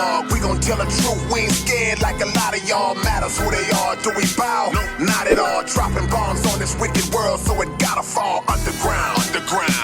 dialogue. We gon' tell the truth. We ain't scared like a lot of y'all. Matters who they are. Do we bow? Not at all. Dropping bombs on this wicked world, so it gotta fall underground.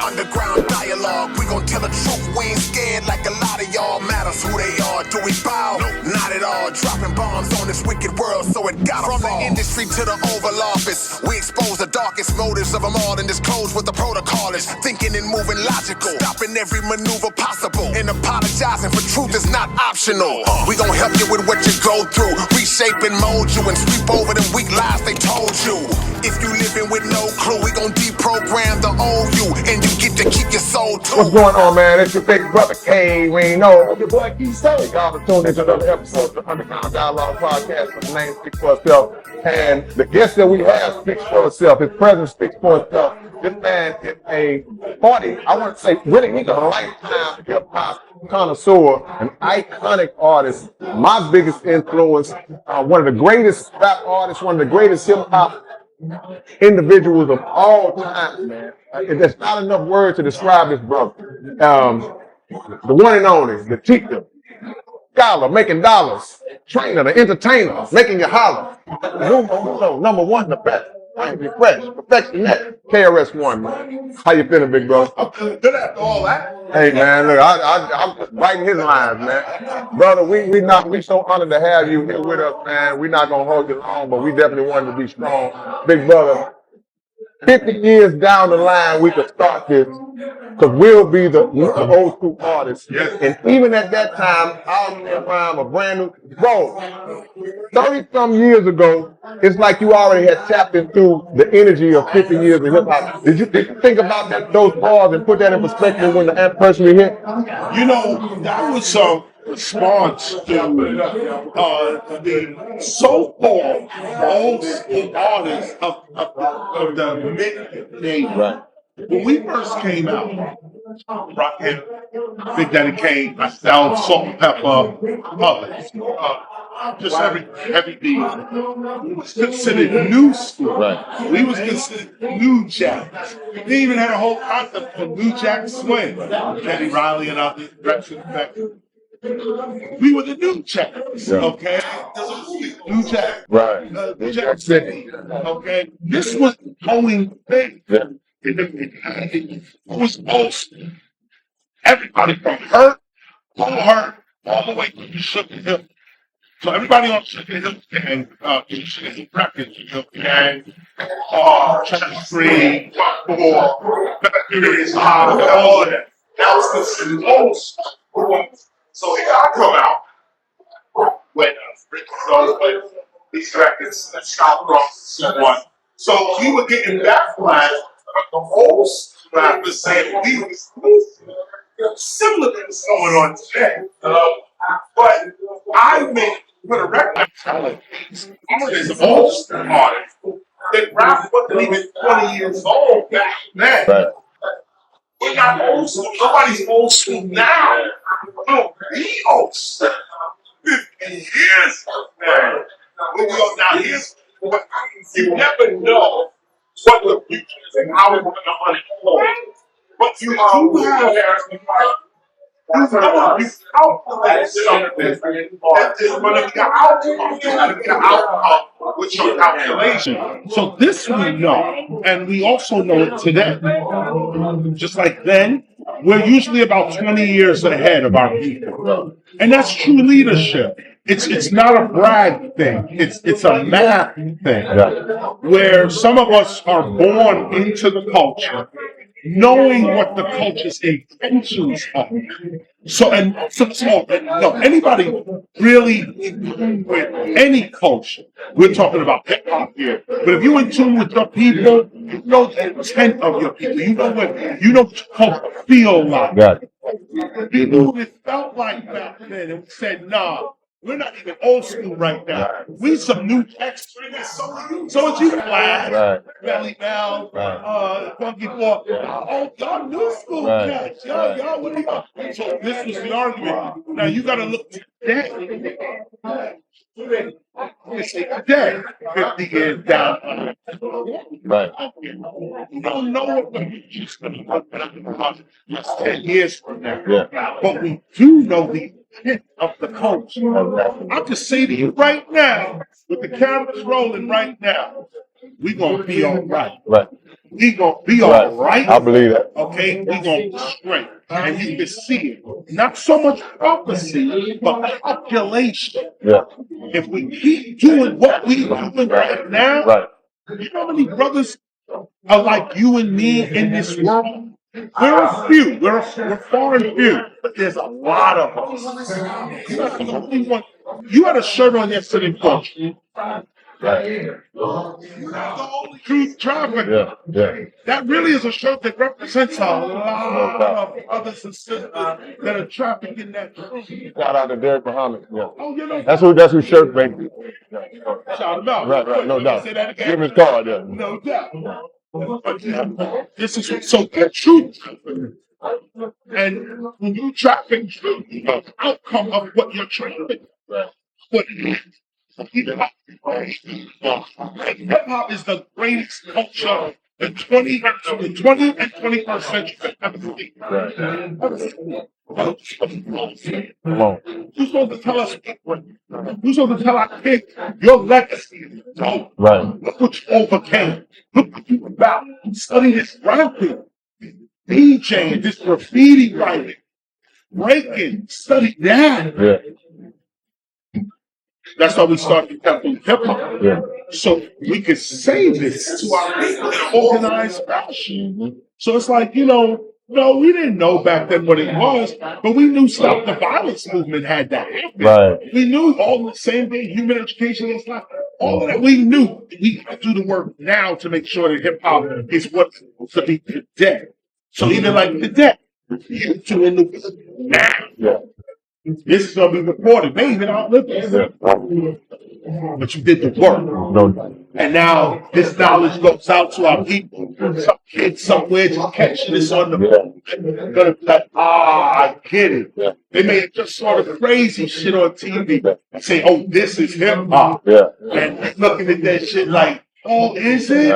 Underground dialogue. We gon' tell the truth. We ain't scared like a lot of y'all. Matters who they are. Do we bow? Not at all. Dropping bombs on this wicked world, so it gotta fall. From the industry to the Oval Office, we expose the darkest motives of them all and disclose what the protocol is. Thinking and moving logical, stopping every maneuver possible, and apologizing for truth is not optional. We gon' help you with what you go through, reshape and mold you, and sweep over them weak lies they told you. If you living with no clue, we gon' deprogram the old you, and you get to keep your soul too. What's going on, man? It's your big brother K. We ain't know your boy Keith Sully. Y'all are tuned into another episode of the Underground Dialogue Podcast. His name speaks for itself, and the guest that we have speaks for itself. His presence speaks for itself. This man is a 40, I want to say, really, he's a lifetime hip-hop connoisseur, an iconic artist, my biggest influence, one of the greatest rap artists, one of the greatest hip-hop individuals of all time, man. There's not enough words to describe this brother. The one and only, the teacher, scholar, making dollars, trainer, the entertainer, making you holler. Number one, the best. Fresh, perfectionist, KRS-One, man. How you feeling, big bro? I'm feeling good after all that. Hey, man, look, I'm just writing his lines, man. Brother, we so honored to have you here with us, man. We're not gonna hold you long, but we definitely wanted to be strong. Big brother, 50 years down the line, we could start this, because we'll be the old school artists. Yes. And even at that time, I'll be around a brand new, bro, 30-some years ago, it's like you already had tapped into the energy of 50 years of hip hop. Did you think about those bars and put that in perspective when the anniversary hit? You know, that was a response to the so-called old school artists of the mid-80s. Right. When we first came out, rocking Big Daddy Kane, myself, Salt and Pepper, others, just heavy beat. We was considered new school. Right. We was considered new jacks. They even had a whole concept of new jack swing. Teddy Riley and others, Gretchen Beck. We were the new jacks, okay? New jack. Right. New Jack City, okay? This was going big. Yeah. It was most everybody from Hurt, all the way to Sugar Hill. So everybody on Sugar Hill Gang, Sugar Hill Records, Gang, Chemistry, Four, Furious High, all of that. That was considered old school. So here I come out when Rick Rose played these records, and Scott Ross and so on. So we were getting backlash. The whole rappers saying we were similar things going on today. But I put a record telling these artists, old school artists, that rap wasn't even 20 years old back then. Right. We're not old school. Nobody's old school now. No, be old school. 50 years from now. Now here's what you never know. What the future is and how we're going to unfold. But you do have that something that is going to be an outcome. There's going to be an outcome with your calculation. So this we know, and we also know it today. Just like then, we're usually about 20 years ahead of our people. And that's true leadership. It's not a brag thing. It's a math thing. Where some of us are born into the culture, knowing what the culture's intentions are. So anybody really in tune with any culture, we're talking about hip hop here. But if you're in tune with your people, you know the intent of your people. You know what culture feel like. Got The people who felt like back then and said, nah. We're not even old school right now. We some new jacks. So it's you, Flash, Belly Bell, Funky Four. Oh, y'all new school cats. Y'all, what are you? So this was the argument. Now you got to look today. It's today, 50 years down. Right. You don't know what the future's going to look like just 10 years from now. Yeah. But we do know the hint of the culture. I'm just saying to you right now, with the cameras rolling right now, we gonna be all right. Right. We gonna be all right. I believe that. Okay, we gonna be straight, and you can see it. Not so much prophecy, but calculation. Yeah. If we keep doing what we doing right now, Right. you know how many brothers are like you and me in this world? We're a few. We're far and few, but there's a lot of us. You're not the only one. You had a shirt on yesterday, Coach. Right. The only truth traffic. Yeah. Yeah. That really is a shirt that represents a lot of brothers and sisters that are trafficking that truth. Shout out to Derek Muhammad. Yeah. Oh, you know. That's who shirt making. Shout out. Right. No doubt. Say that again. Give him his card. Yeah. No doubt. But this is so the truth. And when you traffic truth, the outcome of what you're trafficking. But hip-hop is the greatest culture the 20 and 21st century have ever seen. Come on. Who's supposed to tell us? Who's supposed to tell our kids your legacy is dope? Right. Look what you overcame. Look what you about. Study this rapping, DJing, this graffiti writing, breaking. Study that. Yeah. That's why we started Temple Hip Hop. Yeah. So we could say this to our people in an organized fashion. So it's like, no, we didn't know back then what it was, but we knew Stop the Violence movement had that happen. Right. We knew all the same thing, human education and stuff. All of that we knew. We have to do the work now to make sure that hip hop is what's supposed to be today. So even like today, you two in the now. Yeah. This is gonna be recorded. They even outlived us. Yeah. But you did the work. No. And now this knowledge goes out to our people. Some kid somewhere just catching this on the phone. Gonna be like, I get it. Yeah. They may have just saw the crazy shit on TV and say, oh, this is hip hop. Yeah. And looking at that shit like, oh, is it?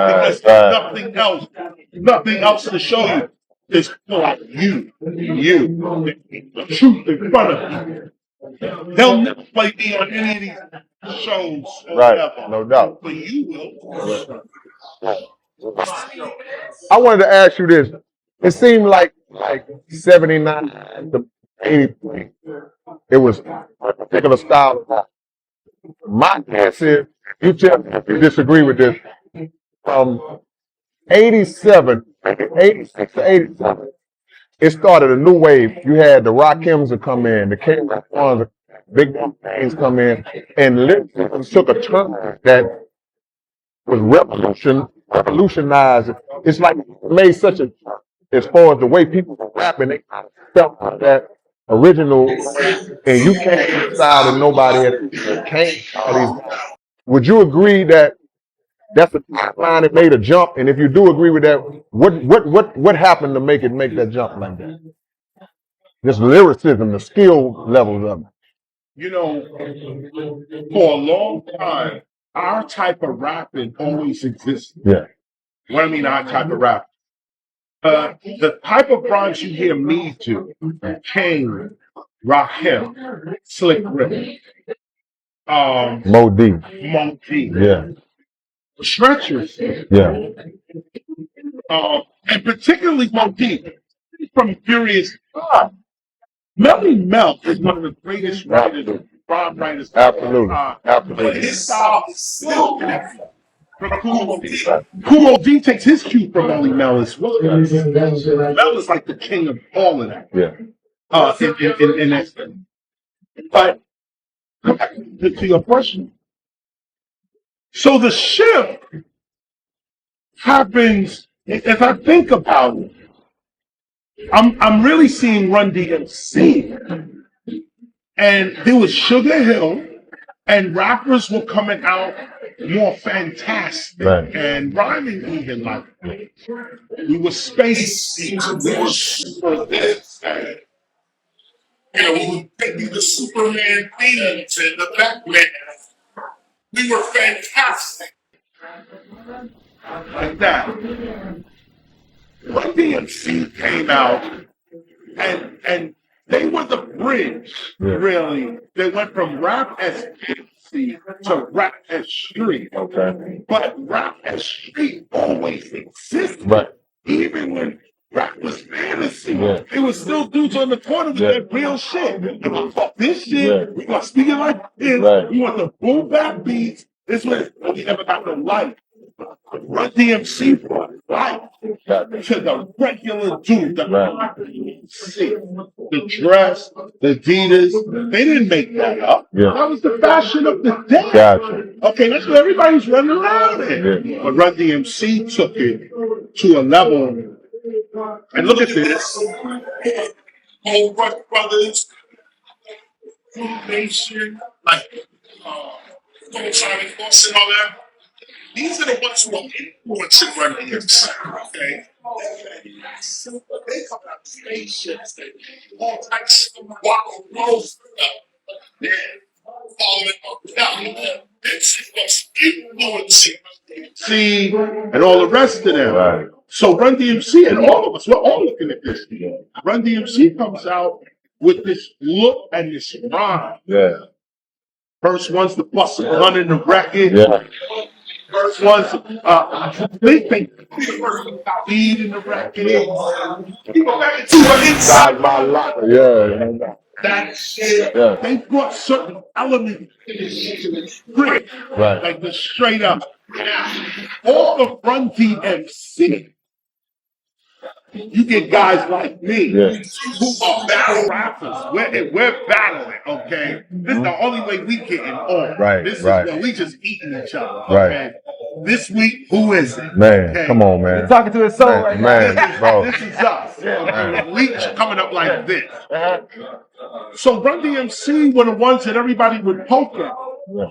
Because Right. nothing else to show you. It's like you, the truth in front of you. They'll never play me on any of these shows or whatever. No doubt. But you will. I wanted to ask you this. It seemed like 79 to 83. It was a particular style. My guess is, you tell me if you disagree with this, from 86 to 87, it started a new wave. You had the Rakims that come in, the KRS-Ones, the big things come in, and literally took a turn that was revolutionized. It's like it made such a, as far as the way people were rapping, they felt like that original, and you came inside and nobody had came out these. Would you agree that that's the line that made a jump? And if you do agree with that, what happened to make that jump like that? This lyricism, the skill levels of it. For a long time, our type of rapping always existed. Yeah. What I mean, our type of rap. The type of rhymes you hear me do, Kane, Rakim, Slick Rick, Mo D. Yeah. Stretchers. Yeah. And particularly Mo D from Furious 5. Melly Mel is one of the greatest writers, rhyme writers. Absolutely. Absolutely. But his style is still connected. Kumo D takes his cue from Melly Mel as well. Mel is like the king of all of that. Yeah. In that. But to your question. So the shift happens, if I think about it, I'm really seeing Run-DMC. And there was Sugar Hill, and rappers were coming out more fantastic and rhyming even like we were space. We were super this. We were taking the Superman themes and the Batman. We were fantastic. Like that. Run-DMC came out and They were the bridge, really. They went from rap as fantasy to rap as street. Okay. But rap as street always existed. Right. Even when rap was fantasy, Yeah. it was still dudes on the corner with that real shit. And I fuck this shit. Yeah. We gonna speak it like this. Right. We want the boom bap beats. This was we never got the light. Run-DMC brought life to the regular dude, the the dress, the Adidas. They didn't make that up. Yeah. That was the fashion of the day. Gotcha. Okay, that's what everybody's running around in. Yeah. But Run-DMC took it to a level. And look at this. Old brothers, Nation, like Charlie Cross and all that. These are the ones who are influencing Run-DMC. Okay. They come out of stations, all types of wild roads. Yeah. Following up down. It's influencing. See, and all the rest of them. Right. So Run-DMC and all of us, we're all looking at this. Run-DMC comes out with this look and this rhyme. Yeah. First one's the bust a gun in the record. Yeah. First one's they think weed in the record. You go back into the inside my locker. Yeah. that shit. Yeah. They brought certain elements to the script. Right. Like the straight up. All of Run-DMC. You get guys like me who are battle rappers. We're battling, okay? This is the only way we getting on. Right, This is right. where we just eating each other, Right. okay? This week, who is it? Man, Okay? come on, man. Talking to his soul right Man, bro. This is us. Okay? With Leech coming up like this. So Run-DMC were the ones that everybody would poke at. Yeah.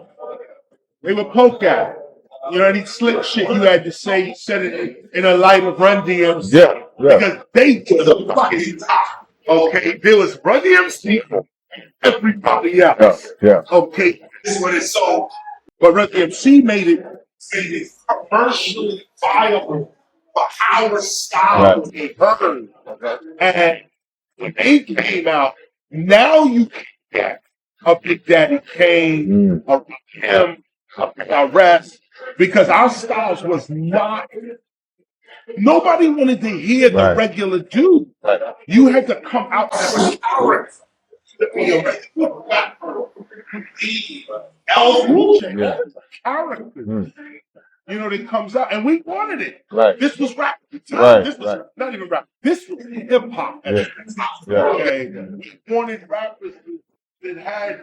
They would poke at. You know, any slick shit you had to say, you said it in a light of Run-DMC. Yeah. Yeah. Because they were the fucking top. Okay, there was Run-DMC, everybody else. Yeah. Okay, this is what it's so. But Run-DMC made it commercially viable for our style to be heard. And when they came out, now you can get a Big Daddy Kane, a Rakim, a KRS, because our styles was not. Nobody wanted to hear the regular dude. Right. You had to come out as a character to be a regular rapper. Yeah. Character. You know, that comes out, and we wanted it. Right. This was rap. Right, This was right. not even rap. This was hip hop. Yeah. Yeah. Okay. We wanted rappers that had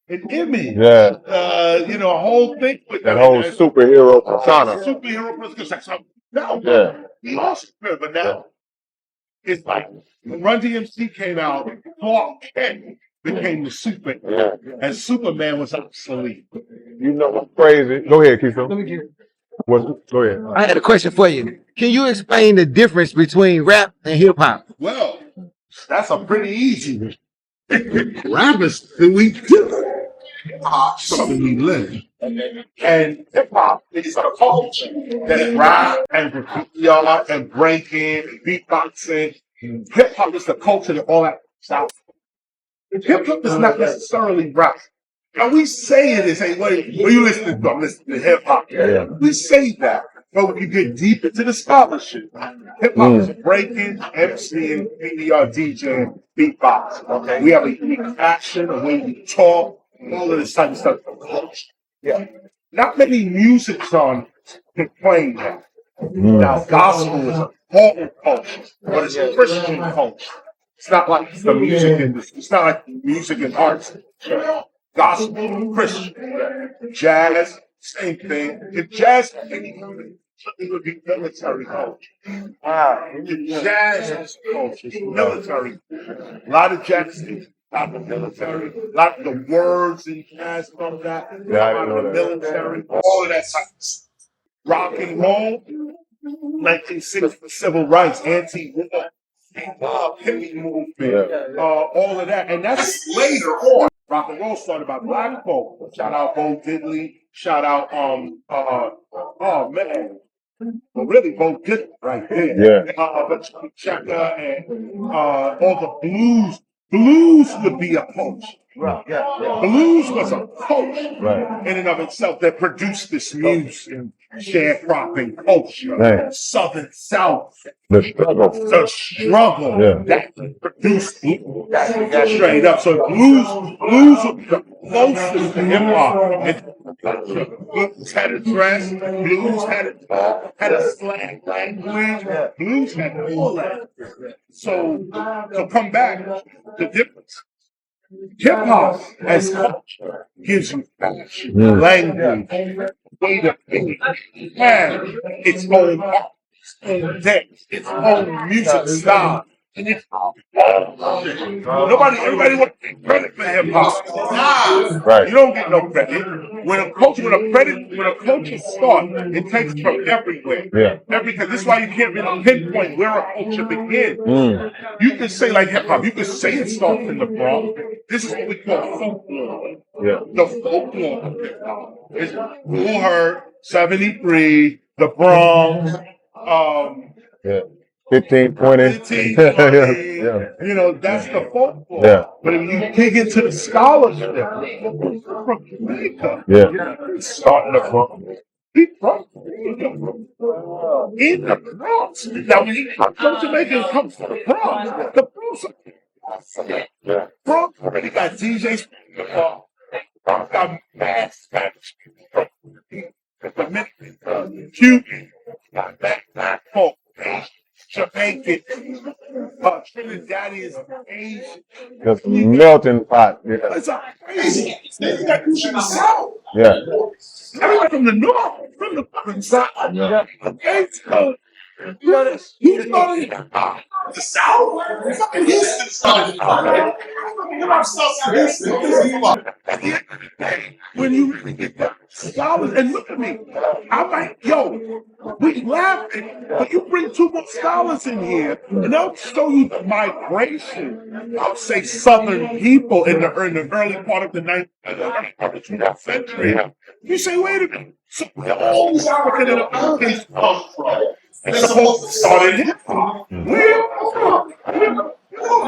an image. Yeah. You know, a whole thing with That them. whole superhero persona. Superhero persona. No, Yeah. we lost it, but now it's like when Run-DMC came out, Clark Kent became the Superman, and Superman was obsolete. You know what's crazy? Go ahead, Keith. Let me get it. Go ahead. I had a question for you. Can you explain the difference between rap and hip hop? Well, that's a pretty easy one. Rap is that we do. Something we live. And hip hop is a culture that rap and graffiti art and breaking and beatboxing. Hip hop is the culture that all that stuff. Hip hop is not necessarily rap. And we say it and say, wait, what are you listening to? I'm listening to hip hop. Yeah. We say that. But when you get deep into the scholarship, hip hop is breaking, MCing, PDR, DJing, beatbox. Okay. We have a unique action, a way we talk, all of this type of stuff. Yeah. Not many music genres can play that. Now, gospel is a important culture, but it's a Christian culture. It's not like the music industry. It's not like music and arts. Gospel, Christian, jazz, same thing. If jazz had anything, it would be military culture. If jazz has culture, it's military. A lot of jazz is out of the military. A lot of the words in jazz from that, out of the military. All of that type of stuff. Rock and roll, 1960 civil rights, anti-war, hippie movement, all of that. And that's later on. Rock and roll started by black folk. Shout out Bo Diddley. Shout out, oh man, Well, really, both good right there. But Chaka and all the blues. Blues would be a culture. Blues was a culture in and of itself that produced this music, sharecropping culture, Southern South. The struggle. That produced blues straight up. So blues would be the closest to hip hop. Blues had a dress, blues had a slang language, blues had all that. So come back, the difference. Hip hop as culture gives you passion, language, way to think, and its own art, its own depth, its own music style. And it's everybody wants to take credit for hip hop. Right. You don't get no credit. When a culture starts, it takes from everywhere. Yeah. Everything. This is why you can't really pinpoint where a culture begins. You can say like hip hop, you can say it starts in the Bronx. This is what we call folklore. Yeah. The folklore of hip hop. It's Cool Herc, 73, the Bronx, Yeah. 15, 20. 15, Yeah. You know, that's the folklore. Yeah. But if you dig into the scholarship from Jamaica, starting the Bronx. He from in the Bronx. Now, when you come from Jamaica, it comes from the Bronx. The Bronx already got DJs. Got mad Spanish people. Dominican, Cuban, black folk, Jamaican, Trinidadian is Asian. The melting pot. Yeah. It's a crazy. They got you from the south. Yeah. Everyone from the north, from the fucking south. Okay, so who started the south? Fucking Houston started. When you really get that scholars, and look at me, I'm like, yo, we laughing, but you bring two more scholars in here, and they'll show you the migration of, say, Southern people in the early part of the 19th century. You say, wait a minute, so where all these African Americans come from? They're supposed to start in hip hop. Where?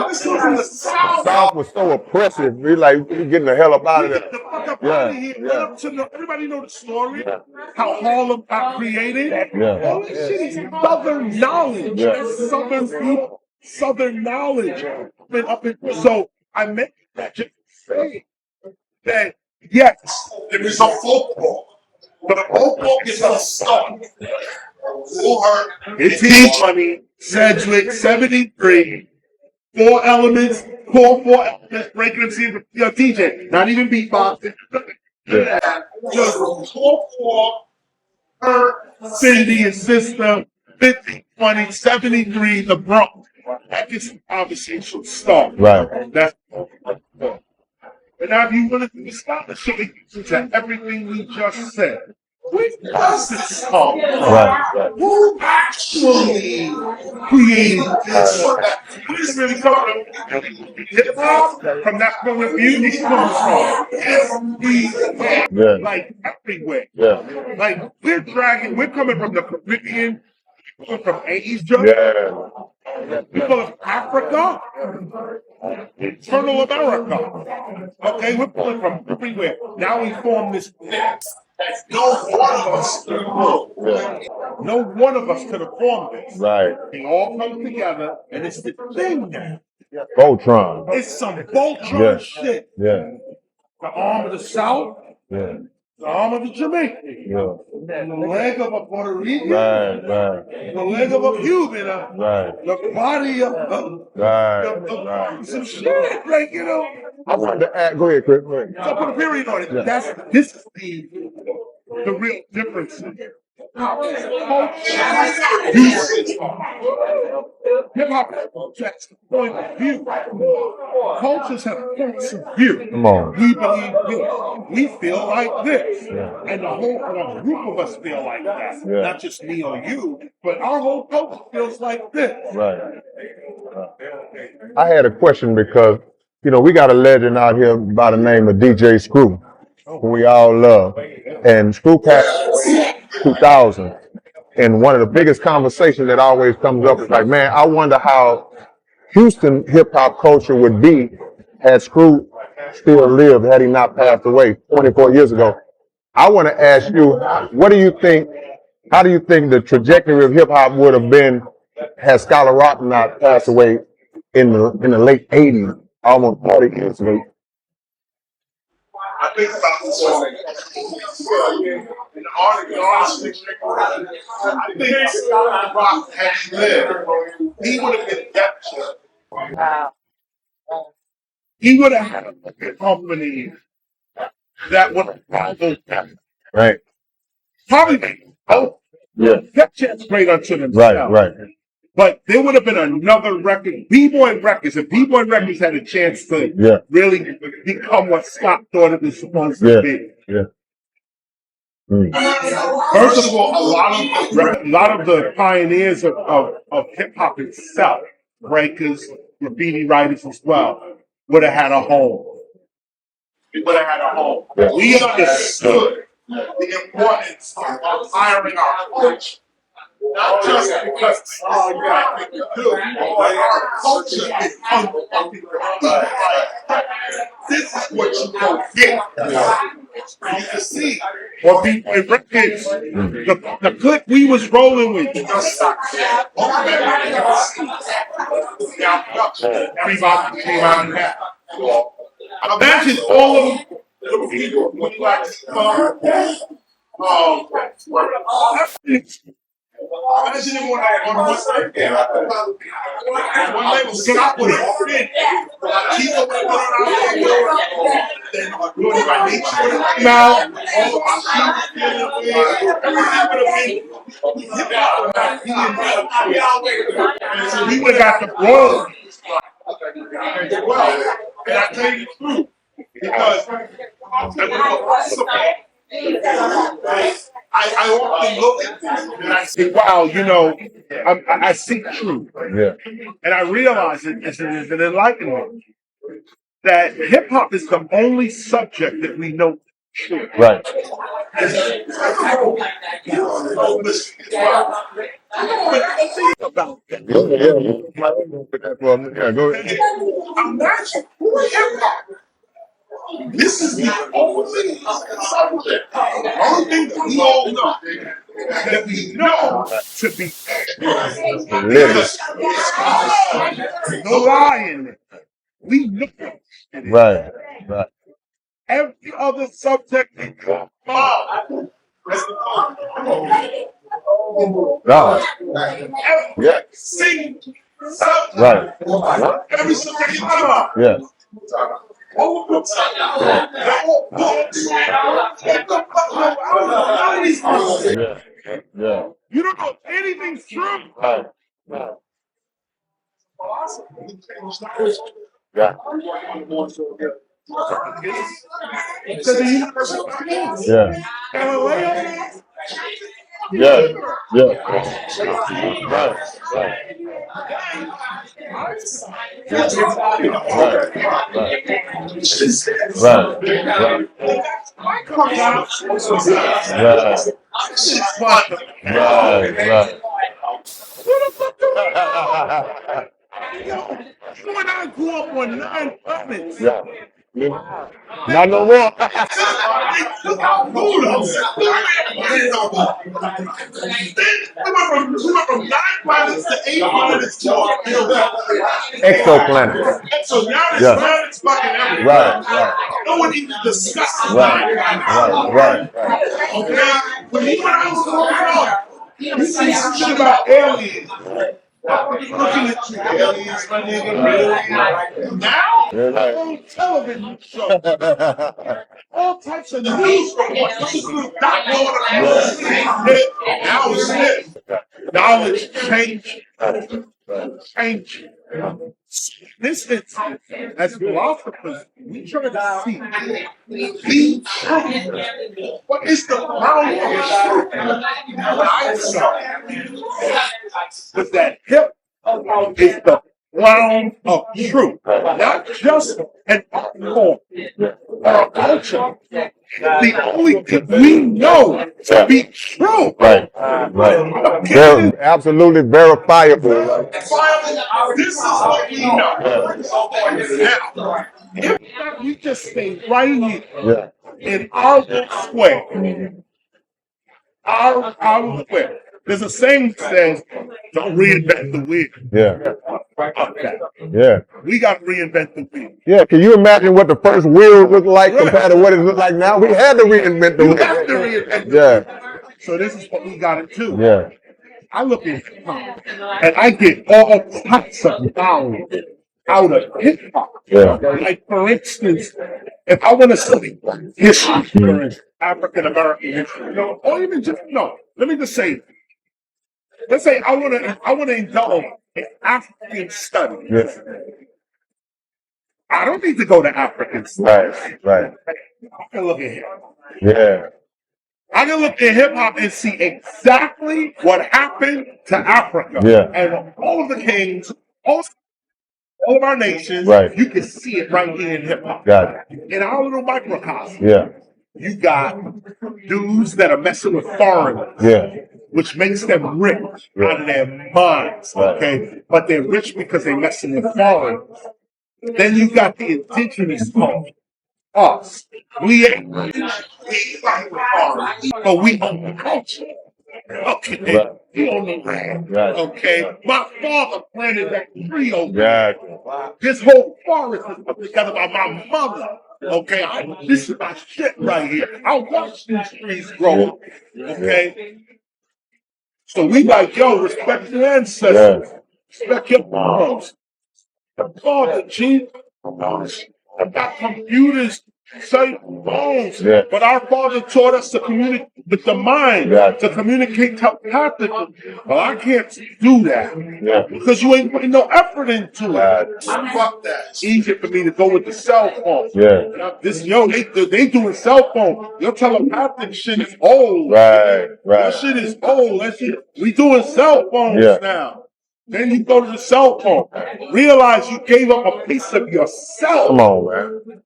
This was in the South. South was so oppressive. We getting the hell up out of Get there. the fuck up out of here. Went up to everybody know the story. How Harlem got created. All this shit is Southern knowledge. That's Southern people, Southern knowledge. So I meant that just to say that yes, there is a folklore. The folklore is a start. Cool Herc, 1520, Sedgwick, 73. Four elements, four elements, breaking MC, DJ, not even beatboxing. Just four, her, Cindy and sister, 50, 20, 73, the Bronx. That gets the conversation started. Right. That's but now if you want to do the scholarship, it gets into everything we just said. Where does this come from? Right. Who actually created this? Where does it really come from? Hip-hop, from that point of view, it comes from everywhere. Like everywhere. Yeah. Like we're coming from the Caribbean, we're coming from Asia, we're coming from Africa, Eternal America. Okay, we're coming from everywhere. Now we form this thing. No one of us could have formed this. Right. They all come together, and it's the thing now. Voltron. It's some Voltron shit. Yeah. The arm of the South, Yeah. the arm of the Jamaican, Yeah. the leg of a Puerto Rican, Right. the leg of a Cuban, Right. the body of some shit. Like, you know. I wanted to add. Go ahead, Chris. Go ahead. So put a period on it. This is the real difference. Hip hop has point of view. Cultures have points of view. Come on. We believe this. We feel like this. And the whole group of us feel like that. Not just me or you, but our whole culture feels like this. Right. I had a question because, we got a legend out here by the name of DJ Screw, who we all love. And Screw passed 2000. And one of the biggest conversations that always comes up is like, man, I wonder how Houston hip hop culture would be had Screw still lived, had he not passed away 24 years ago. I want to ask you, what do you think, how do you think the trajectory of hip hop would have been had Scholar Rock not passed away in the late 80s, almost 40 years ago? I think about this one. And honestly, I think Scholar Rock had he lived, he would have been devastated. He would have had a company that would have followed them. Right. Probably kept Chance great unto themselves. Right. But there would have been another record, B-Boy Records. If B-Boy Records had a chance to really become what Scott thought it was supposed to be. First of all, a lot of the pioneers of hip hop itself, breakers, graffiti writers as well, would have had a home. We understood the importance of hiring our culture. Not just because it's all you got to do, but our culture is unfucking. This is what you go get. You can see on B-Boy Records, the clip we was rolling with. Everybody came out and that. Imagine all of the people when you like to come. Imagine him on one side. And one label Scott would have been. People would have then doing it by nature. Now, all of our everything would have been. And so we would have got the royalties. Well, and I tell you the truth, because I often look at this and I say, wow, you know, I see truth. Yeah. And I realize it's an enlightenment that hip hop is the only subject that we know truth. Right. About that. Yeah, go ahead. Imagine hip hop. This is the only subject, the only thing that we all know, that we know to be no lie in it. We know it. Right. Every other subject is No. every single subject. Right. Every subject you talk about. Yeah. Yeah. You don't know anything's true. Right. Yeah. To the universal audience. Yeah. Galileo. Yeah. Right. When I grew up on 9 planets. Yeah. Not no more. Look how cool we went from 9 planets to 8 planets to Exoplanets. so now this planet's fucking everywhere. Right. No one even discusses Right. Okay? When he went out growing up, you see some shit about aliens. Looking at you, aliens, my nigga, really? Now, on television show, all types of news reports. This is not knowing what I'm doing. Now it's this. Knowledge change. This is, as philosophers, we try to see the truth. What is the ground of the truth? What I saw was that hip is the ground of truth, not just an art form or a culture. The only thing we know to be true. Right. Okay. Absolutely verifiable. This is what we know. Now, if not, we just stay right here in our little square. Our square. There's a saying that says, don't reinvent the wheel. Okay. We got to reinvent the wheel. Yeah, can you imagine what the first wheel looked like compared to what it looked like now? We had to reinvent the wheel. Have to reinvent the wheel. So this is what we got to do. I look at hip hop and I get all types of knowledge out of hip hop. Like for instance, if I want to study history, for instance, African American history, or even just let me just say, let's say I want to indulge in African studies. I don't need to go to African studies. Right. I can look at hip hop. I can look at hip hop and see exactly what happened to Africa and all of the kings, all of our nations. You can see it right here in hip hop. In our little microcosm. You got dudes that are messing with foreigners, which makes them rich out of their minds, okay? But they're rich because they're messing with foreigners. Then you got the indigenous culture, us. We ain't rich, but we own the culture. Okay, we own the land. Okay, my father planted that tree over there. This whole forest was put together by my mother. Okay, this is my shit right here. I watched these trees grow. Okay, so we like, yo, respect your ancestors, respect your moms. The father, Jesus, got computers, cell phones, but our father taught us to communicate with the mind, to communicate telepathically. Well, I can't do that because you ain't putting no effort into it. Fuck that. It's easier for me to go with the cell phone. They doing cell phone. Your telepathic shit is old. That shit is old. We doing cell phones now. Then you go to the cell phone. Realize you gave up a piece of yourself. Come on, man.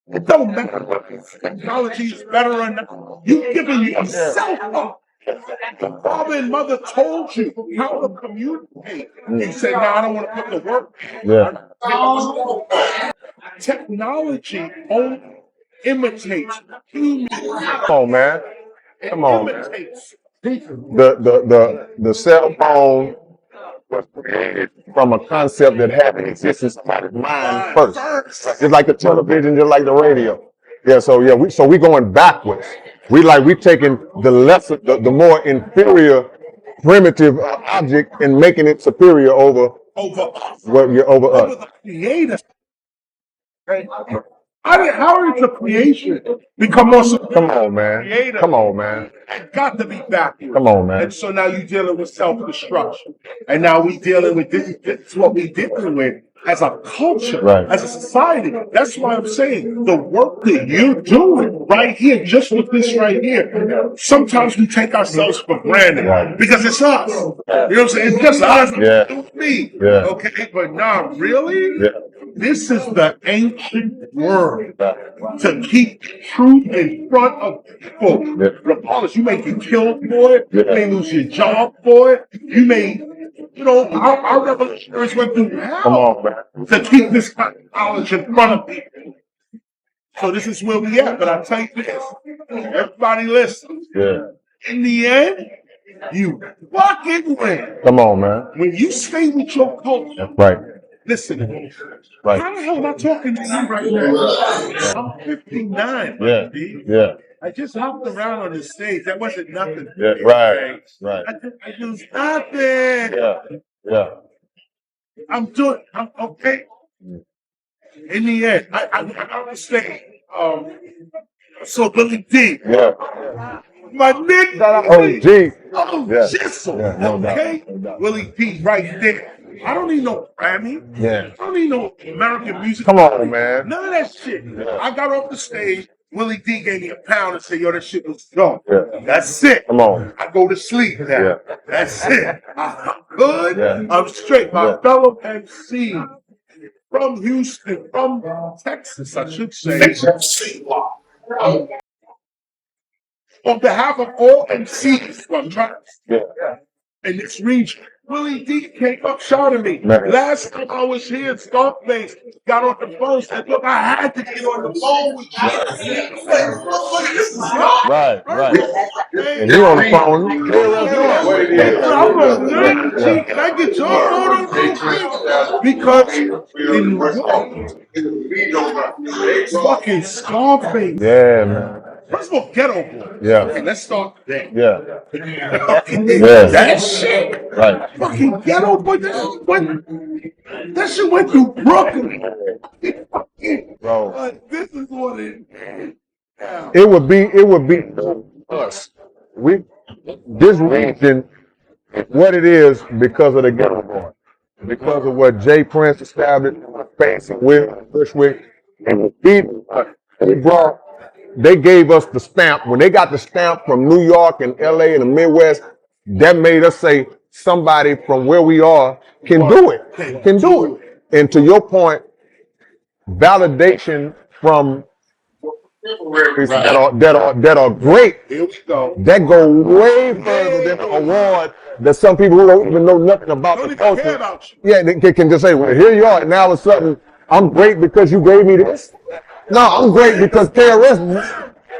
It don't matter what technology is better or not. You giving yourself up. The father and mother told you how to communicate. You said, "No, I don't want to put the work." Technology only imitates human. Come on, man. Come on, man. Imitates. The cell phone was created from a concept that had to exist in somebody's mind first. Just like the television, just like the radio. So we going backwards. We taking the more inferior, primitive object and making it superior over us. Over the creator. How did the creation become more superior? Come on, man. Creator. Come on, man. It got to be backwards. Come on, man. And so now you're dealing with self-destruction. And now we dealing with this is what we dealing with as a culture, as a society. That's why I'm saying the work that you're doing right here, just with this right here, sometimes we take ourselves for granted because it's us. You know what I'm saying? It's just us. It's me. Okay, but not really. This is the ancient word to keep truth in front of people. Regardless, you may get killed for it. You may lose your job for it. You may, our revolutionaries went through hell to keep this kind of knowledge in front of people. So this is where we at. But I tell you this, everybody listen. In the end, you fucking win. Come on, man. When you stay with your culture. Listen, how the hell am I talking to you right now? I'm 59, I just hopped around on the stage. That wasn't nothing. Right. I just nothing. I'm okay. In the end, I got on the stage. So Billy D. My nigga. Jizzle. Okay? Willie D right there. I don't need no Grammy. I don't need no American music. Come on, man. None of that shit. I got off the stage. Willie D gave me a pound and said, "Yo, that shit was dope." That's it. Come on. I go to sleep now. That's it. I'm good. I'm straight. My fellow MC from Houston, from Texas, I should say. on behalf of all MCs from tracks in this region. Willie D came up short of me. Man. Last time I was here, Scarface got on the phone, said, look, I had to get on the phone with you. Look, this is God. Right. And And you on the phone. I'm like, G, can I get your phone real quick? Because in New York, fucking Scarface. Yeah, man. First of all, Ghetto Boy. Yeah. Okay, let's start there. Yeah. That shit. Right. Fucking Ghetto Boy. That shit went through Brooklyn. Bro. But this is what it is. It would be us. This region, what it is because of the Ghetto Boy. Because of what Jay Prince established, Fancy Will, Bushwick, and they gave us the stamp. When they got the stamp from New York and LA and the Midwest, that made us say somebody from where we are can do it. And to your point, validation from that are great. Here we go. That go way further than the award that some people who don't even know nothing about Don't the even care culture. about you. Yeah, they can just say, well, here you are. And now all of a sudden, I'm great because you gave me this. No, I'm great because KRS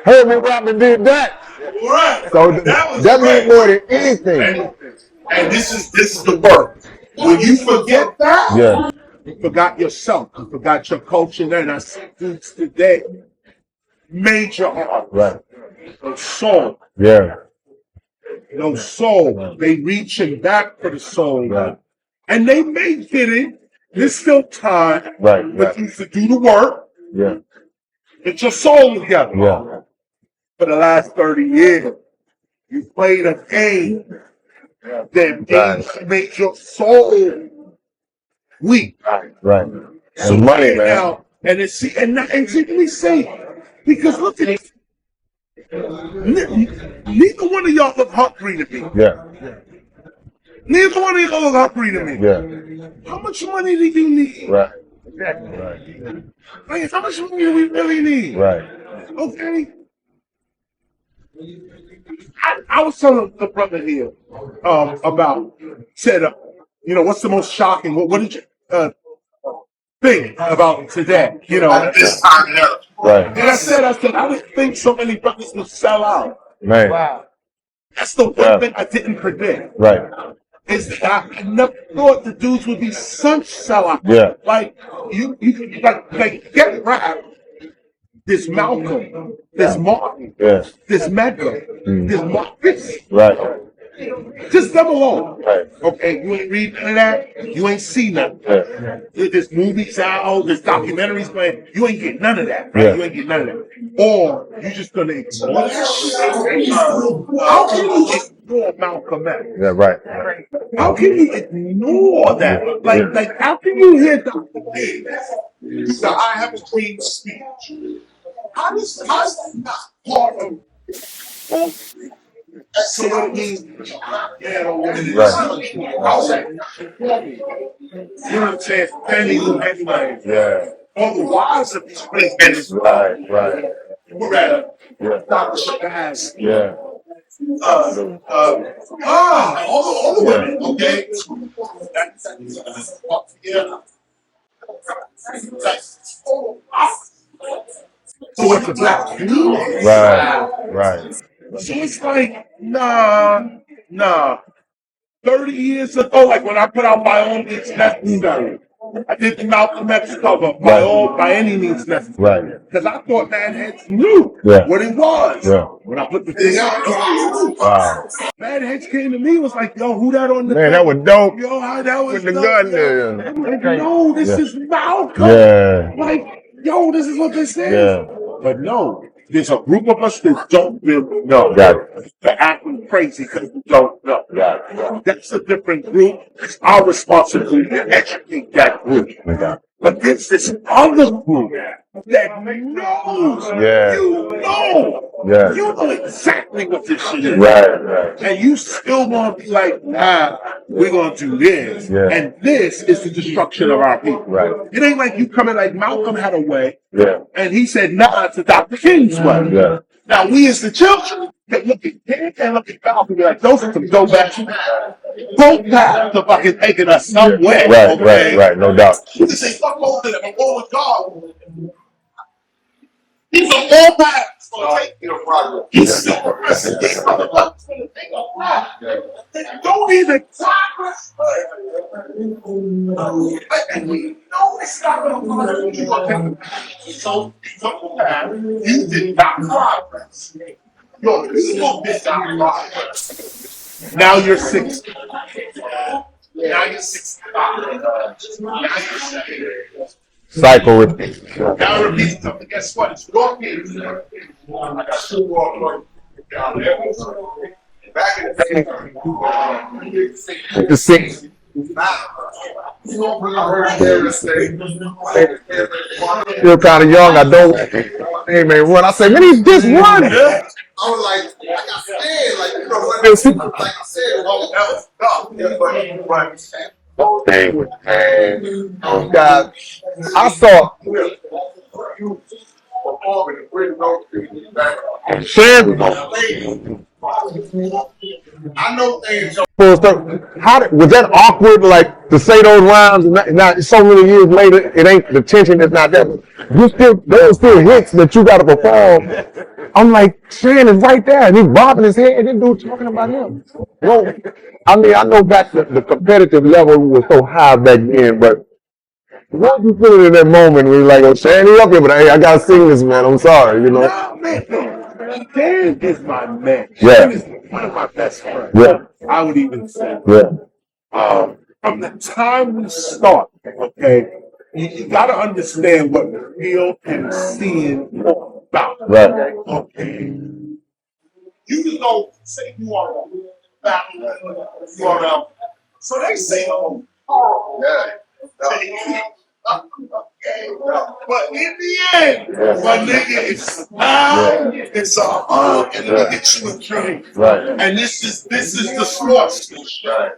heard me rap and did that. Right. So that means more than anything. And this is the work. When you forget that, you forgot yourself. You forgot your culture. And I see dudes today, major art. Right. No soul. Yeah. No soul. They reaching back for the soul. Right. And they may get it. There's still time. Right. But you to do the work. Yeah. Get your soul together. Yeah. For the last 30 years, you played a game that makes your soul weak. Right. So And money, man. now, and see, let me say, because look at it. Neither one of y'all look hungry to me. Yeah. Neither one of y'all look hungry to me. Yeah. How much money do you need? Right. Like, how much money do we really need? Right. Okay. I was telling the brother here about what's the most shocking? What did you think about today? This time and era. Right. And I said I didn't think so many brothers would sell out. Man. Wow. That's the one thing I didn't predict. Right. Is that I never thought the dudes would be such sellouts. Yeah. Like you like get rap. There's Malcolm, there's Martin, Yes. there's Medgar, there's Marcus. Right. Just them alone. Right. Okay, you ain't read none of that, you ain't seen nothing. Yeah. There's movies out, there's documentaries playing, you ain't get none of that, right? Yeah. You ain't get none of that. Or you just gonna ignore that shit. How can you ignore Malcolm X? Yeah. Right. How can you ignore that? Like how can you hear Dr. King? So I have a dream speech. How's that not part of so what it means? Yeah, what it is. Right. You know what I'm saying? Anyway. Yeah. All the wives of these women. Right. Right. We're at Yeah. Dr. Shabazz. Yeah. All the women, okay? So it's a black community. Right. So it's like, nah. 30 years ago, like when I put out my own Needs Necessary, I did the Malcolm X cover, by any means necessary. Right. Because I thought Mad Heads knew what it was. Yeah. When I put the thing out, Wow. Mad Heads came to me, was like, yo, who that on the Man, that was dope. Yo, how that was With the dope, gun yo. there. I'm like, yo, this is Malcolm. Yeah. Like, yo, this is what this is. Yeah. But no, there's a group of us that don't really know. Got it. They're acting crazy because we don't know. Got it. That's a different group. It's our responsibility to educate that group. Got it. But there's this other group that knows. Yeah. You know. Yeah. You know exactly what this shit is. Right. And you still gonna be like, nah, we're gonna do this. Yeah. And this is the destruction of our people. Right. It ain't like you coming like Malcolm had a way. Yeah. And he said, nah, it's the Dr. King's way. Yeah. Now we as the children can look at Malcolm and be like, those are some dope ass. Both paths are fucking taking us somewhere. Right, no doubt. You can say fuck all of them, I'm all with God. These are all paths gonna take you to progress. He's still progressing. These motherfuckers gonna take a path. Don't even progress. And we know it's not gonna progress. You're gonna take a path. So you took a path. You did not progress. Your people did not progress. Now you're 60. Now you're 65. Now you're 70. Cycle repeat. Now repeat something. Guess what? It's your kids. I got two more down there. Back in The six. Still kind of young. I don't. Hey man, run. I say, man, he's just run. I was like, I got scared, like, you know, like I said, Oh God, I saw Shan. I know things. Was that awkward, like to say those rhymes? And not so many years later, it ain't the tension is not there. You still, there's still hits that you got to perform. I'm like, Shan is right there, and he's bobbing his head, and this dude talking about him. Well, I mean, I know back the competitive level was so high back then, but what you feeling in that moment when you're like, oh, Shan, you up here, but hey, I gotta sing this, man. I'm sorry, you know. No, man. Dan is my man. Yeah. Dan is one of my best friends. Yeah. I would even say. Yeah. From the time we start, okay, you got to understand what real MCing is all about. Right. Okay. You can go say you are URL. So they say, oh, yeah. Okay. But in the end, my nigga, it's it's a hug, and let me get you a drink. Right. And this is the sports. Right.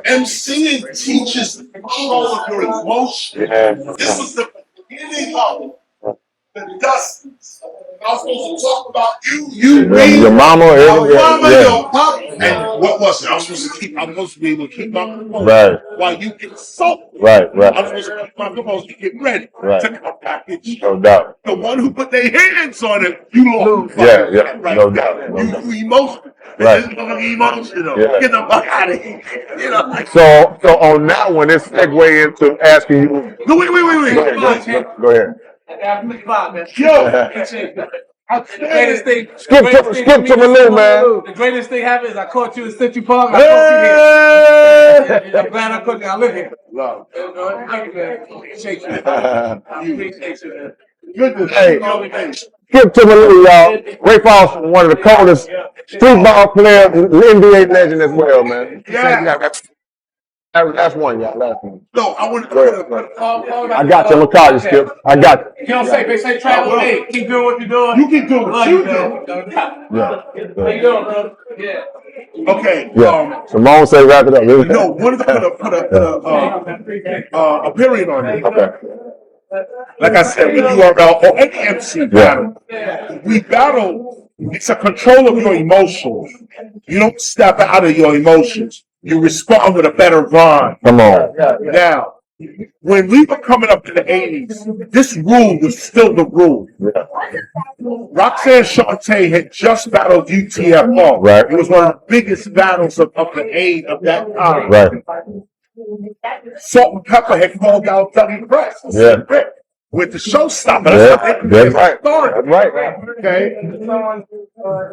MCing teaches the control of your emotions. Yeah. This was the beginning of the Dustins. I was supposed to talk about you, me, your mama, your pop, and what was it? I was supposed to be able to keep my composure while you get soaked. Right. I was supposed to keep my composure to get ready to come package. No doubt. The one who put their hands on it, you lost. Yeah. Right. No doubt. You emotional. Right. This is emotional. Yeah. Get the fuck out of here. You know. Like, So on that one, let's segue into asking you. no, wait. Go ahead. Yo. The greatest thing. Skip to my little man. The greatest thing happened is I caught you in Century Park. I caught you here. I'm glad I caught you. I live here. Love. Thank you, man. Appreciate you. Appreciate you, man. Goodness. Hey, skip to my little y'all. Ray Foss, one of the coldest street ball players, NBA legend as well, man. Yeah. Last one, y'all. Last one. No, I want to. I got you. I'm gonna call you, Skip. I got you. You don't say travel. Hey, keep doing what you're doing. You keep doing what you do. Yeah. How you doing, bro? Yeah. Okay. Yeah. Simone say wrap it up. No, one of them put a period on it. Okay. Like I said, with URL or any MC battle, we battle. It's a control of your emotions. You don't step out of your emotions. You respond with a better rhyme. Come on. Now, when we were coming up in the 80s, this rule was still the rule. Roxanne Shante had just battled UTFO. Right. It was one of the biggest battles of the age of that time. Right. Salt and Pepper had called out Dougie Press. Yeah. With the showstopper. That's right. Started. That's right. Okay.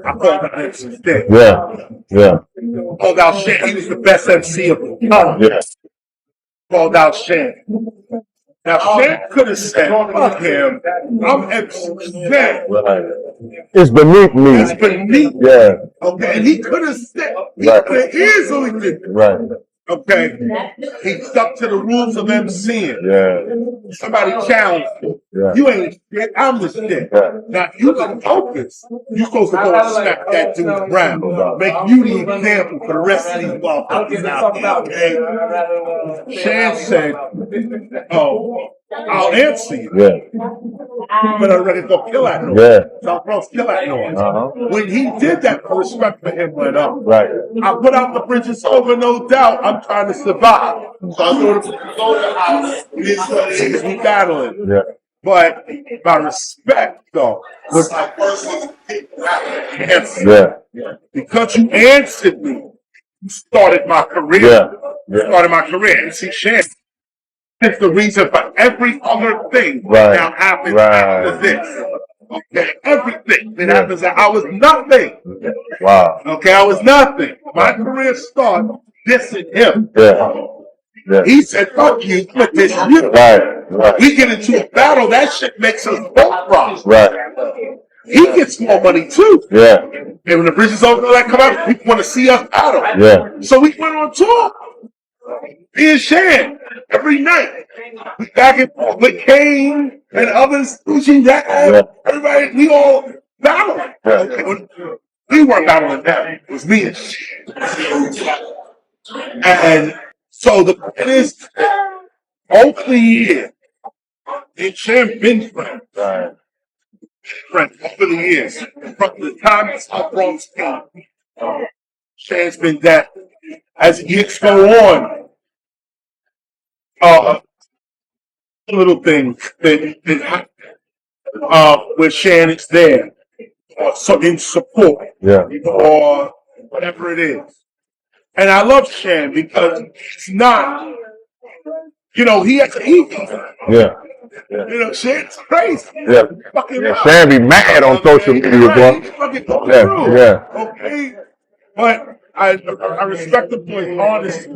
I called out MC Dick. Yeah. Called out Shan. He was the best MC of the time. Yeah. Called out Shan. Now Shan could have said, fuck him. I'm MC Shan. Right. It's beneath me. It's beneath. Yeah. Okay. And he could have said, he Right. could have easily did it. Right. Okay. He stuck to the rules of MCing. Yeah. Somebody challenged him. Yeah. You ain't shit, I'm the shit. Yeah. Now you can focus. You're supposed to go and smack that dude around. Make you the example for the rest of these motherfuckers out there, okay? Shan said, oh, I'll answer you. Yeah. But I'm ready to kill that noise. Yeah. South Bronx kill that noise. Uh-huh. When he did that, the respect for him went up. Right. I put out the bridges over, no doubt. I'm trying to survive. So I threw the bridges over the house. We battling. Yeah. But my respect, though, was my first answer. Yeah. Because you answered me, you started my career. Yeah. You started my career. And see, Shan is the reason for every other thing Right. now happens after this. Okay, everything that happens. I was nothing. Wow. Okay, I was nothing. My career started dissing him. Yeah. Yeah. He said, "Fuck you, but this you." Right. Right. We get into a battle. That shit makes us both rock. Right. He gets more money too. Yeah. And when the bridges over that come out, people want to see us battle. Yeah. So we went on tour. Me and Shan every night. We back and forth with Kane and others. Uchi Rap, everybody. We all battling. We weren't battling them. It was me and Shan. And so the point is, over the years, me and Shan been friends. Right. Friends over the years. From the time it's South Bronx came, Shan's been that. As years go on, little things that happen where Shan is there, or so in support, or whatever it is. And I love Shan because it's not, he has an ego. Yeah. Shan's crazy. Yeah. Fucking Shan be mad on social media, bro. Yeah. Okay. But I respect the boy's honesty.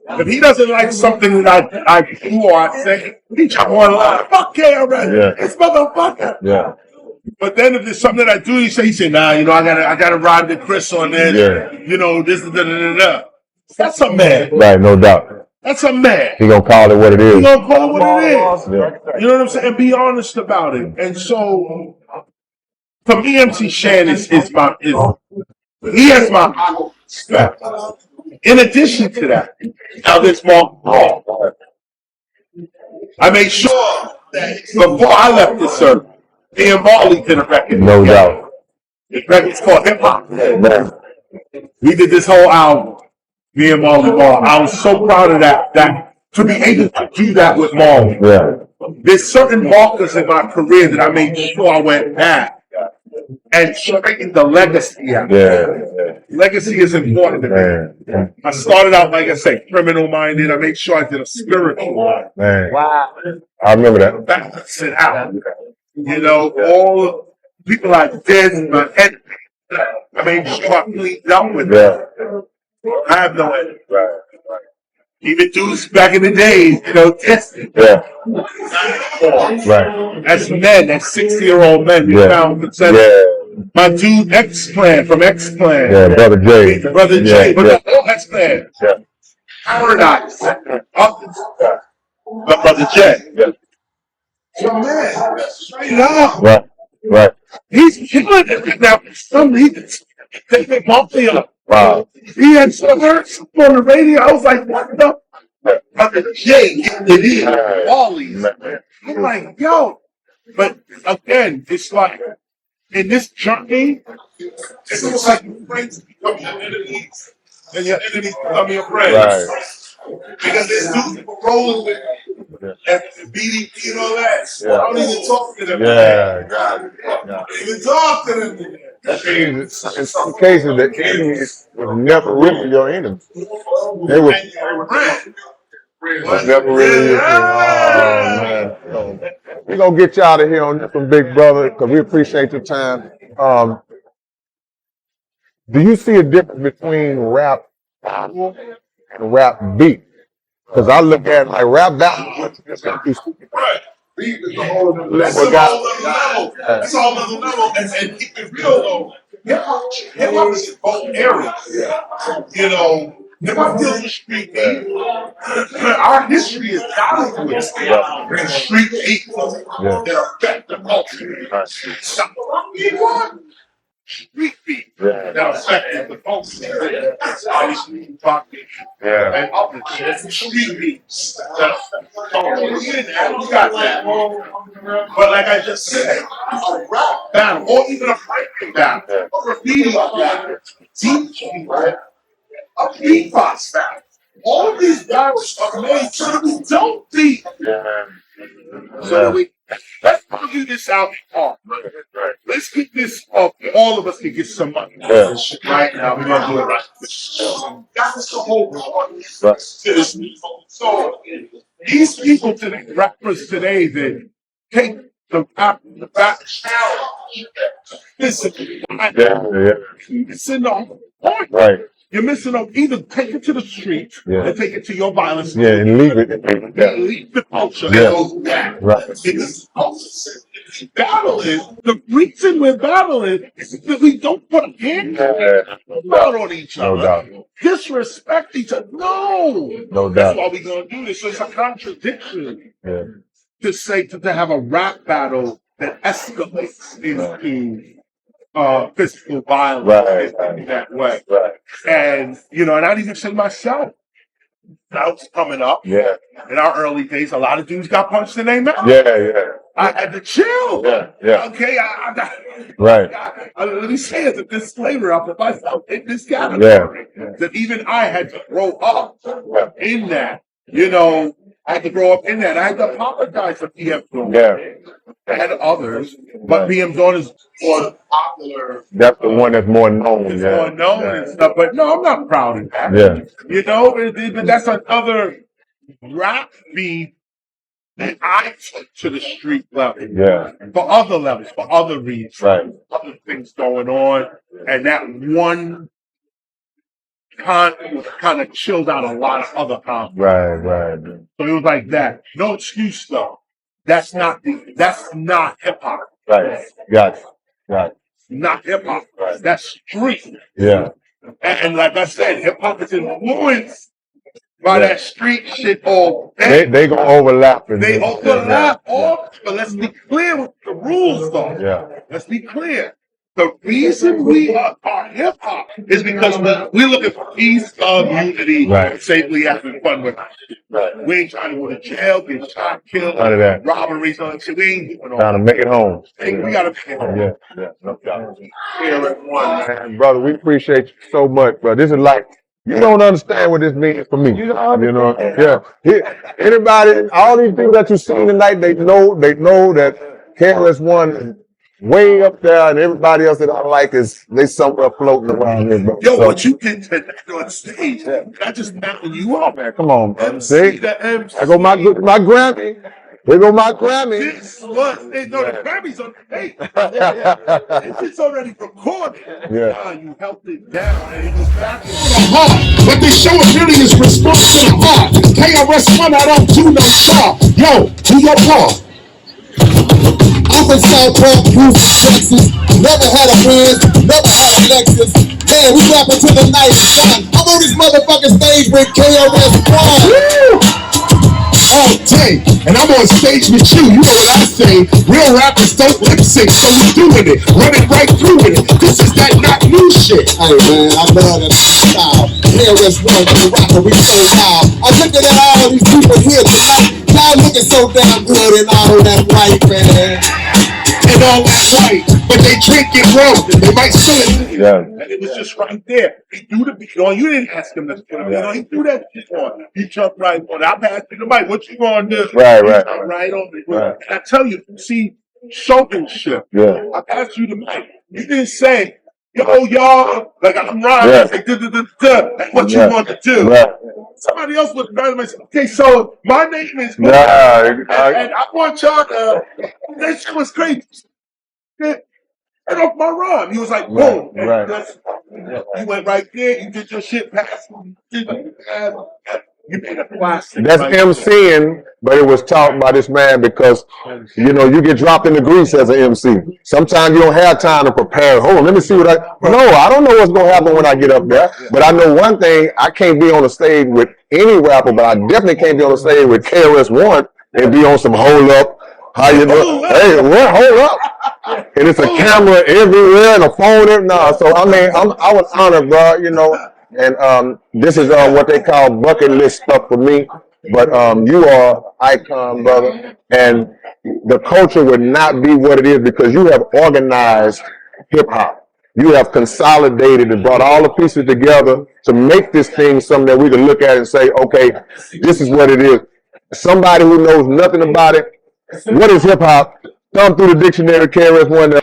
If he doesn't like something that I do or I say, he just want to lie. Fuck KRS. This motherfucker. Yeah. But then if there's something that I do, he say, nah, I gotta ride with Chris on this. Yeah. This is da. That's a man. Right, no doubt. That's a man. He gonna call it what it is. He gonna call it what it is. Yeah. You know what I'm saying? And be honest about it. And so, for me, MC Shan is he has my respect. In addition to that, now there's more. I made sure that before I left this earth, me and Marley did a record. No doubt. The record's called HipHop's. We did this whole album, me and Marley Marl. I was so proud of that to be able to do that with Marley. Yeah. There's certain markers in my career that I made sure I went back and straightened the legacy out. Yeah. Legacy is important to me. Man. I started out, like I say, criminal minded. I made sure I did a spiritual one. Man. Wow. I remember that. Balance it out. All people like dead, my enemy. I made sure I cleaned up with them. I have no enemy. Right. Even dudes back in the days, tested. Yeah. Right. As men, as 60-year-old men, we found consensus. Yeah. My dude X-Clan from X-Clan. Yeah, Brother J. Brother J. But the whole X-Clan. Yeah. Paradise. Others. But Brother J. Yeah. So man, straight up. Right. He's killing it right now. They make Bumpy up. Wow. He had heard something on the radio. I was like, what the? Brother J getting it in. Wally's. I'm like, yo. But again, it's like, in this journey, it's like your friends become your enemies, and your enemies become your friends. Right. Because there's dudes that were rolling with and BDP and all that. So I don't even talk to them. Yeah. I don't even talk to them. In some cases, the enemy was never really your enemy. They were never really your enemy. Oh, man. We're going to get you out of here on this one, big brother, because we appreciate your time. Do you see a difference between rap and rap beat? Because I look at it like rap battle. Right. That's all level. That's all level. And keep it real though. Hip-hop is in both areas. Hip-hop deals with street beat. Our history is down with street beat that affect the culture. street beat Yeah. that affected the folks. Obviously, Yeah. and other street beats. You got that. But like I just said, a rap battle, or even a fighting battle, or a beat battle, DJ battle, a beatbox battle. All these battles are made so that we don't beat. So that we let's argue this out in part. Let's get this up. All of us can get some money. Yeah. Right now, we're gonna do it right. That's the whole point. Right. So these people today, rappers today, that take the back listen, missing the whole point. Right. You're missing them. Either take it to the streets and take it to your violence. Yeah, and leave it. Leave the culture. Yeah. Right. Because battling, the reason we're battling is that we don't put a hand out on each other. No doubt. Disrespect each other. No. No doubt. That's why we're going to do this. So it's a contradiction to say to have a rap battle that escalates into physical violence in that way. Right. And, you know, and I'd even say myself, I was coming up in our early days, a lot of dudes got punched in their mouth. I had to chill. Okay, let me say as a disclaimer, I'll put myself in this category. That even I had to grow up in that. You know, I had to grow up in that. I had to apologize for PM Dawn. I had others, but PM Dawn is more popular. That's the one that's more known. It's more known and stuff. But no, I'm not proud of that. You know, but that's another rap beat that I took to the street level. For other levels, for other reasons. Other things going on. And that one kind of chilled out a lot of other conflicts. So it was like that. No excuse though. That's not hip hop. Not hip hop. That's street. And like I said, hip hop is influenced by that street shit all day. They gonna overlap. They overlap all, but let's be clear with the rules though. Let's be clear. The reason we are hip hop is because we're looking for peace, love, unity, safely having fun with us. We ain't trying to go to jail, get shot, killed, robberies, all that shit. We ain't doing all trying to make it home. We gotta make it home. No doubt. KRS-One. Man, brother, we appreciate you so much, bro. This is like, you don't understand what this means for me. You know? Anybody, all these people that you seen tonight, they know that KRS-One is way up there, and everybody else that I like they somewhere floating around here, bro. Yo, what you did tonight on stage, I just mounting you up, man. Come on, bro. See? I go my Grammy. Here go my Grammy. The Grammy's on. Hey, it's already recorded. You helped it down, and it was back in the heart. What this show really is response to the heart. KRS-One, I don't do no star. Yo, do your part. I'm from South Park, Houston, Texas. Never had a Benz, never had a Lexus. Man, we rapping till the night is done. I'm on this motherfucking stage with KRS-One. All day, and I'm on stage with you. You know what I say? Real rappers don't lip sync, so we doing it, running right through it. This is that not new shit. Hey man, I love that style. KRS-One, the rapper, we so wild. I'm looking at all these people here tonight. Y'all looking so damn good in all that white, man. And all that white, but they can't get wrong. They might still And it was just right there. He threw the beat on. You didn't ask him to put it on. He threw that shit on. He jumped right on it. I passed you the mic. What you gonna do? Right on it. And I tell you, see, showmanship. I passed you the mic. You didn't say, yo, y'all, like I'm Ron. Like, like what you want to do. Somebody else looked around and said, okay, so my name is and I want y'all to, that shit was crazy. And off my rhyme, he was like, boom. You went right there, you did your shit past me. You made a classic. That's MCing, but it was taught by this man because, you know, you get dropped in the grease as an MC. Sometimes you don't have time to prepare. Hold on, let me see what I don't know what's going to happen when I get up there. But I know one thing, I can't be on the stage with any rapper, but I definitely can't be on the stage with KRS-One and be on some hold up. How you doing? Hey, what? Hold up. and it's a camera everywhere and a phone. No, so I mean, I was honored, bro. You know, and this is what they call bucket list stuff for me. But you are icon, brother, and the culture would not be what it is because you have organized hip hop. You have consolidated and brought all the pieces together to make this thing something that we can look at and say, okay, this is what it is. Somebody who knows nothing about it, what is hip hop? Thumb through the dictionary, KRS-One.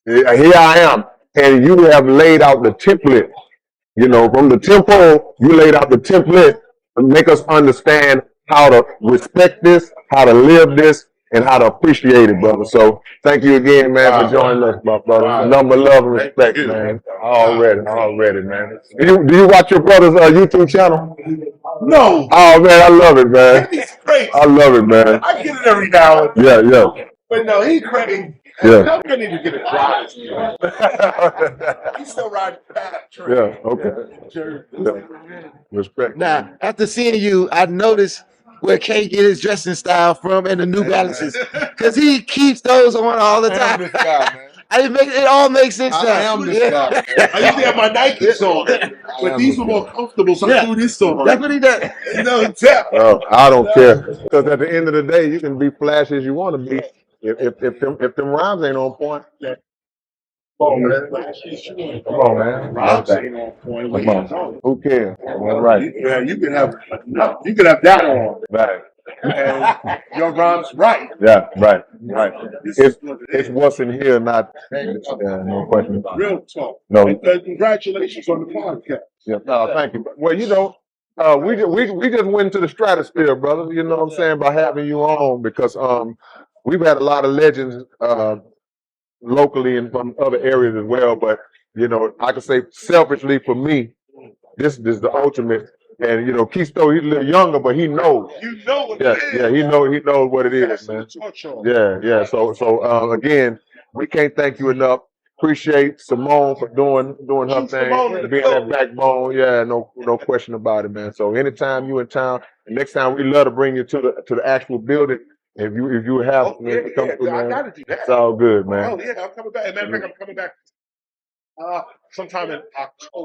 Here I am, and you have laid out the template. You know, from the tempo, you laid out the template to make us understand how to respect this, how to live this, and how to appreciate it, brother. So thank you again, man, for joining us, my brother. Number love and respect, man. Already, man. Do you watch your brother's YouTube channel? No. Oh man, I love it, man. He's crazy. I love it, man. I get it every now and then. Yeah. But no, he crazy. Yeah. I need to get a drive. He's still riding fast. Yeah, okay. Yeah. Respect. Now, after seeing you, I noticed where K get his dressing style from and the New Balances, because he keeps those on all the time. This guy, man. It all makes sense now. I am this guy. I used to have my Nikes on, but these were more comfortable, so I threw this on. That's what he does. No doubt. Oh, I don't care. Because at the end of the day, you can be flashy as you want to be. If them rhymes ain't on point, come on, man. Rhymes ain't on point. What are you talking? Who cares? All right. Yeah, you can have that on, Right. and your rhymes right. Yeah, right. This It's is what it it's is. what's in here, not no question. Real talk. No. And, congratulations on the podcast. Yeah, no, thank you. Well, you know, we just went to the stratosphere, brother. You know what I'm saying, by having you on because we've had a lot of legends locally and from other areas as well. But you know, I can say selfishly for me, this is the ultimate. And you know, Keisto, he's a little younger, but he knows. You know what Yeah, it is. yeah, he knows what it is, man. Yeah. So again, we can't thank you enough. Appreciate Simone for doing her thing, being that backbone. Yeah, no question about it, man. So anytime you in town, and next time we love to bring you to the actual building. If you have to come through, I man, gotta do that. it's all good, man. Oh yeah, I'm coming back. As a matter of fact, I'm coming back sometime in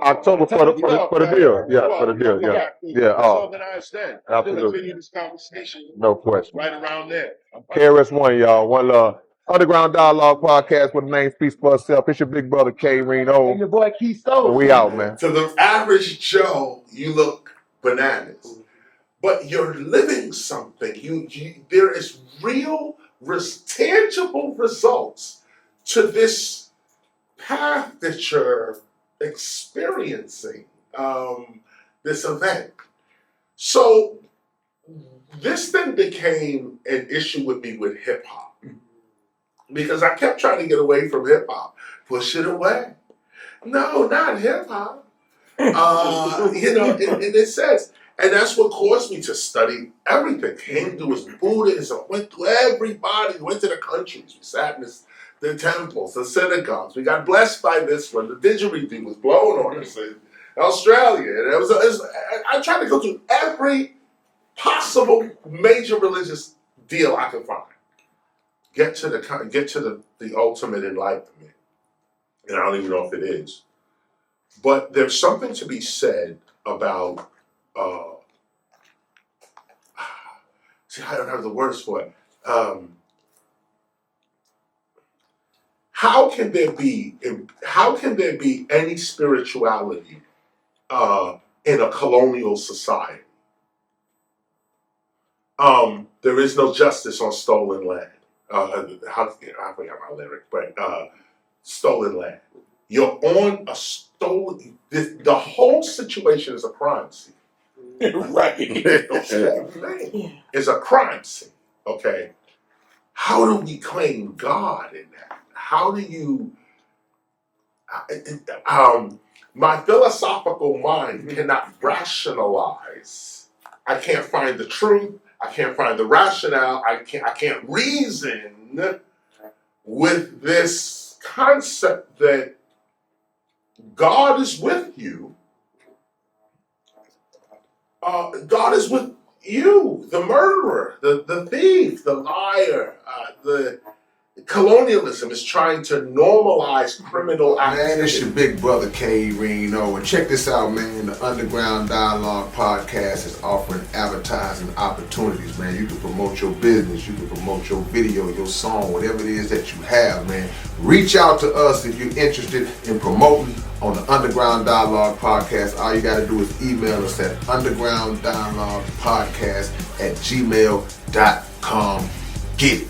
October for the deal. Yeah, for the deal. Yeah. Yeah. Oh, organized then. absolutely. Continue this conversation No question. right around there. KRS-One, y'all. One love. Underground Dialogue Podcast with the name speaks for itself. It's your big brother K Reno. And your boy Keisto. We out, man. To the average Joe, you look bananas, but you're living something. There is real, tangible results to this path that you're experiencing, this event. So this thing became an issue with me with hip hop because I kept trying to get away from hip hop, push it away. No, not hip hop. And it says, and that's what caused me to study everything. Hinduism, Buddhism, went through everybody, went to the countries. We sat in the temples, the synagogues. We got blessed by this one. The didgeridoo was blowing on us in Australia. And I tried to go through every possible major religious deal I could find. Get to the ultimate enlightenment. And I don't even know if it is. But there's something to be said about, I don't have the words for it. How can there be any spirituality in a colonial society? There is no justice on stolen land. I forgot my lyric, but stolen land. You're on a stolen. The whole situation is a crime scene. Right. It's a crime scene. Okay. How do we claim God in that? How do you? My philosophical mind cannot rationalize. I can't find the truth. I can't find the rationale. I can't reason with this concept that God is with you. God is with you, the murderer, the thief, the liar, colonialism is trying to normalize criminal Man, activity. it's your big brother K-Reno, and check this out, man. The Underground Dialogue podcast is offering advertising opportunities, man. You can promote your business, you can promote your video, your song, whatever it is that you have, man. Reach out to us if you're interested in promoting on the Underground Dialogue podcast. All you gotta do is email us at undergrounddialoguepodcast@gmail.com. Get it.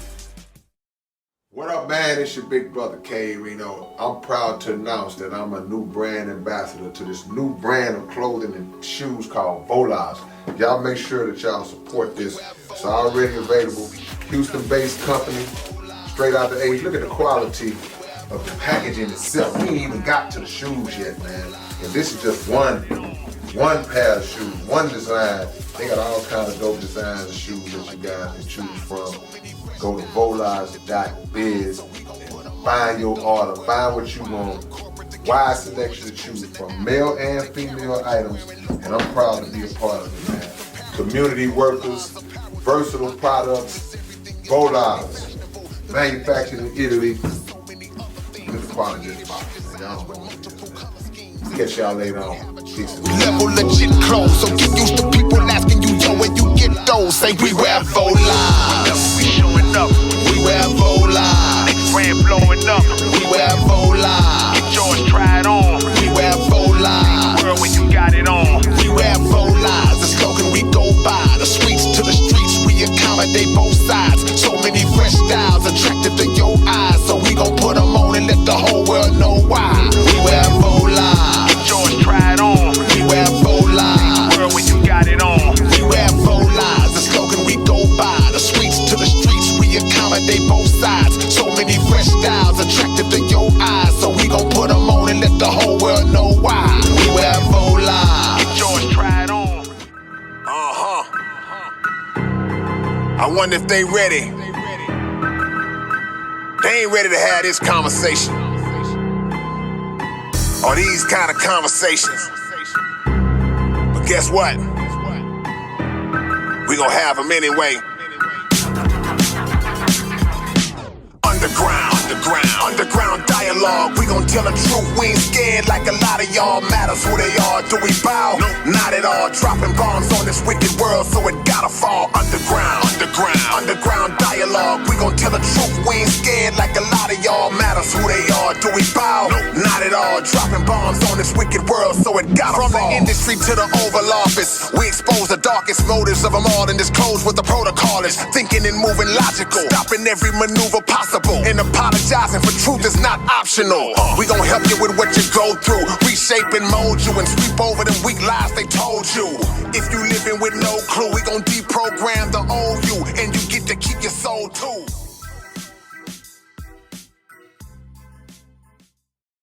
What up, man? It's your big brother, K-Reno. I'm proud to announce that I'm a new brand ambassador to this new brand of clothing and shoes called Volage. Y'all make sure that y'all support this. It's already available. Houston-based company, straight out the A's. Look at the quality of the packaging itself. We ain't even got to the shoes yet, man. And this is just one pair of shoes, one design. They got all kinds of dope designs of shoes that you guys can choose from. Go to volage.biz, find your order, find what you want. Wide selection to choose from, male and female items, and I'm proud to be a part of it, man. Community workers, versatile products, Volage, manufactured in Italy. Look at the quality of this box, man. Y'all don't know what it is, man. Catch y'all later on. Peace. Level legit clothes, so get used to people asking you, yo, where you get those? Say we wear Volage. We showing up. We wear Volage. Next brand blowing up. We wear Volage. Get yours, try it on. We wear Volage. World when you got it on. We wear Volage. The slogan we go by. The streets to the streets, we accommodate both sides. So many fresh styles attractive to your eyes. So we gon' put them on and let the whole world know why. We wear Volage. Get yours, try it on. We wear Volage. World when you got it on. We wear Volage. The slogan we go by. The streets to the streets, we accommodate both sides. So many fresh styles attractive to your eyes. So we gon' put them on and let the whole world know why. We wear Volage. Get yours, try it on. I wonder if they ready. They ain't ready to have this conversation. Or these kind of conversations. But guess what? We gon' have them anyway. Underground dialogue. We gon' tell the truth. We ain't scared like a lot of y'all. Matters who they are. Do we bow? No, not at all. Dropping bombs on this wicked world, so it gotta fall. Underground dialogue. We gon' tell the truth. We ain't scared like a lot of y'all. Matters who they are. Do we bow? No, not at all. Dropping bombs on this wicked world, so it gotta fall. From the industry to the Oval Office, we expose the darkest motives of them all and disclose what the protocol is. Thinking and moving logical, stopping every maneuver possible, and apologizing for truth is not optional. We gon' help you with what you go through, reshape and mold you, and sweep over them weak lies they told you. If you living with no clue, we gon' deprogram the old you, and you get to keep your soul too.